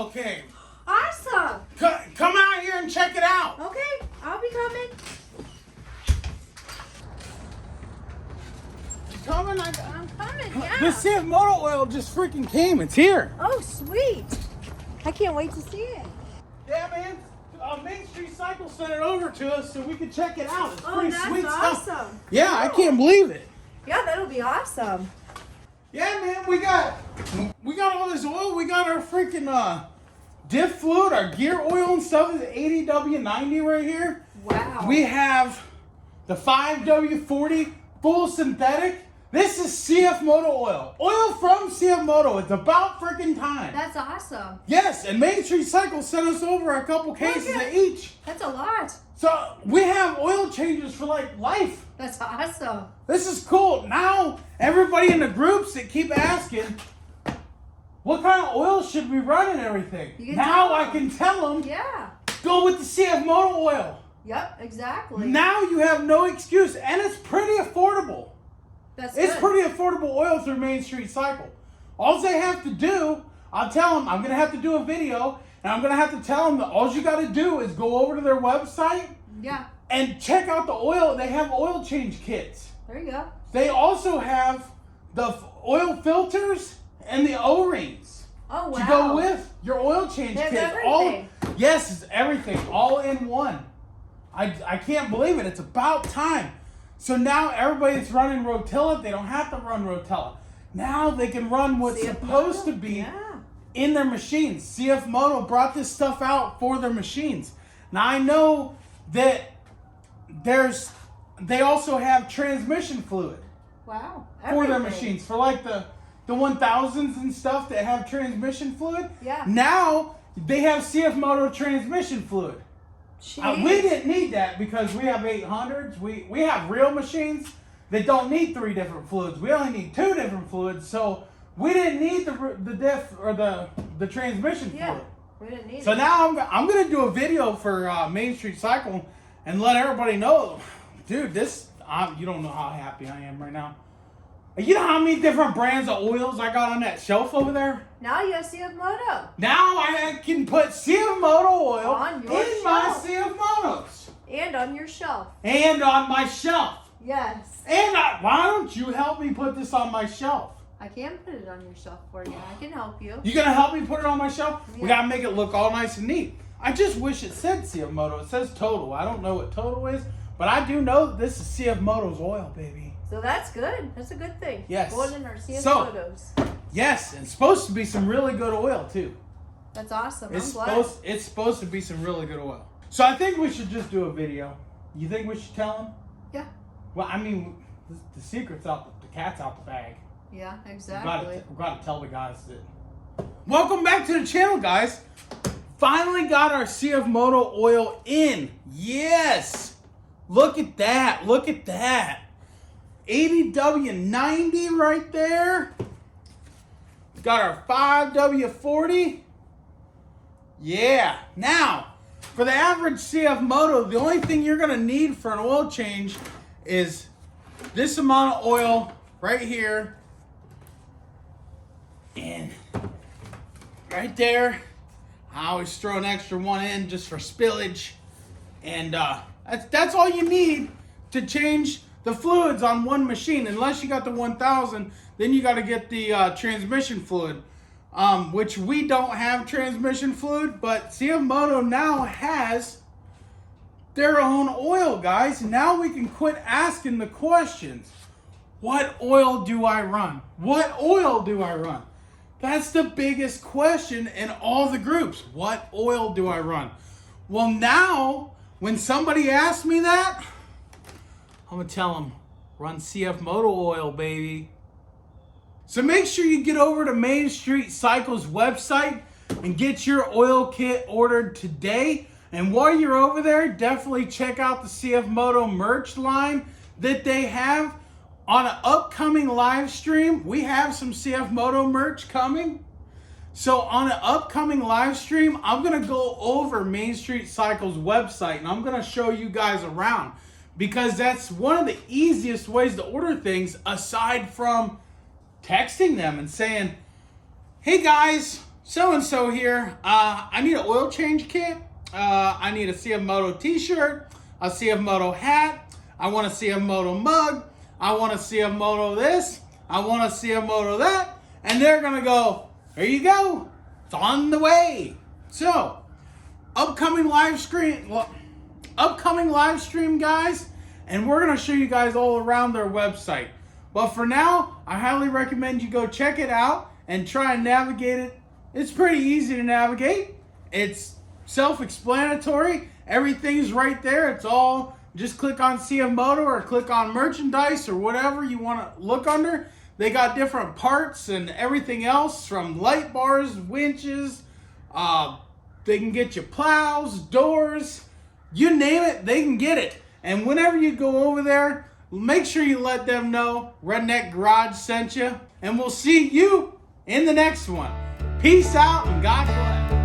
Okay. Awesome. Come out here and check it out. Okay, I'll be coming. Coming? I'm coming, yeah. The Cfmoto oil just freaking came. It's here. Oh, sweet. I can't wait to see it. Yeah, man. Main Street Cycle sent it over to us so we could check it out. It's Oh, pretty that's sweet awesome. stuff. Yeah, I can't believe it. Yeah, that'll be awesome. Yeah, man, we got all this oil. We got our freaking diff fluid, our gear oil and stuff is 80W90 right here. Wow. We have the 5W40 full synthetic. This is Cfmoto oil. Oil from Cfmoto. It's about freaking time. That's awesome. Yes, and Main Street Cycle sent us over a couple cases of each. That's a lot. So we have oil changes for like life. That's awesome. This is cool. Now everybody in the groups that keep asking, what kind of oil should we run and everything? Now I can tell them, Yeah. go with the Cfmoto oil. Yep, exactly. Now you have no excuse, and it's pretty affordable. That's It's good. pretty affordable oil through Main Street Cycle. All they have to do, I'll tell them, I'm going to have to do a video, and I'm going to have to tell them that all you got to do is go over to their website Yeah. and check out the oil. They have oil change kits. There you go. They also have the oil filters and the O-rings Oh, wow. to go with your oil change They have kit. everything. Yes, it's everything, all in one. I can't believe it. It's about time. So now everybody that's running Rotella, they don't have to run Rotella. Now they can run what's supposed to be in their machines. Cfmoto brought this stuff out for their machines. Now I know that they also have transmission fluid Wow. for their machines. For like the 1000s and stuff that have transmission fluid. Yeah. Now they have Cfmoto transmission fluid. Jeez. We didn't need that because we have 800s. We have real machines that don't need 3 different fluids. We only need 2 different fluids. So we didn't need the diff or the transmission fluid. We didn't need So it. now I'm going to do a video for Main Street Cycle and let everybody know, dude, you don't know how happy I am right now. You know how many different brands of oils I got on that shelf over there? Now you have Cfmoto. Now I can put Cfmoto oil On your in my shelf. Cfmotos. And on your shelf. And on my shelf. Yes. And why don't you help me put this on my shelf? I can put it on your shelf for you. I can help you. You gonna help me put it on my shelf? Yeah. We gotta make it look all nice and neat. I just wish it said Cfmoto. It says Total. I don't know what Total is, but I do know that this is Cfmoto's oil, baby. So that's good. That's a good thing. Yes. Going in our Cfmotos. Yes, and it's supposed to be some really good oil too. That's awesome. I'm It's glad. supposed to be some really good oil. So I think we should just do a video. You think we should tell them? Yeah. Well, I mean, the secret's out. The cat's out the bag. Yeah, exactly. We've got to tell the guys that. Welcome back to the channel, guys. Finally got our Cfmoto oil in. Yes. Look at that. Look at that. 80W90 right there. Got our 5W40. Yeah. Now, for the average Cfmoto, the only thing you're going to need for an oil change is this amount of oil right here. And right there. I always throw an extra one in just for spillage. And that's all you need to change the fluids on one machine. Unless you got the 1000, then you got to get the transmission fluid, which we don't have transmission fluid, but Cfmoto now has their own oil, guys. Now we can quit asking the questions. What oil do I run? What oil do I run? That's the biggest question in all the groups. What oil do I run? Well, now when somebody asks me that, I'm going to tell them, run Cfmoto oil, baby. So make sure you get over to Main Street Cycle's website and get your oil kit ordered today. And while you're over there, definitely check out the Cfmoto merch line that they have. On an upcoming live stream, we have some Cfmoto merch coming. So on an upcoming live stream, I'm going to go over Main Street Cycle's website and I'm going to show you guys around. Because that's one of the easiest ways to order things aside from texting them and saying, hey guys, so-and-so here, I need an oil change kit. I need a Cfmoto t-shirt, a Cfmoto hat. I want a Cfmoto mug. I want a Cfmoto this. I want a Cfmoto that. And they're going to go, there you go. It's on the way. So, upcoming live stream, guys. And we're going to show you guys all around their website. But for now, I highly recommend you go check it out and try and navigate it. It's pretty easy to navigate. It's self-explanatory. Everything's right there. It's all, just click on Cfmoto or click on merchandise or whatever you want to look under. They got different parts and everything else, from light bars, winches. They can get you plows, doors, you name it, they can get it. And whenever you go over there, make sure you let them know Redneck Garage sent you. And we'll see you in the next one. Peace out and God bless.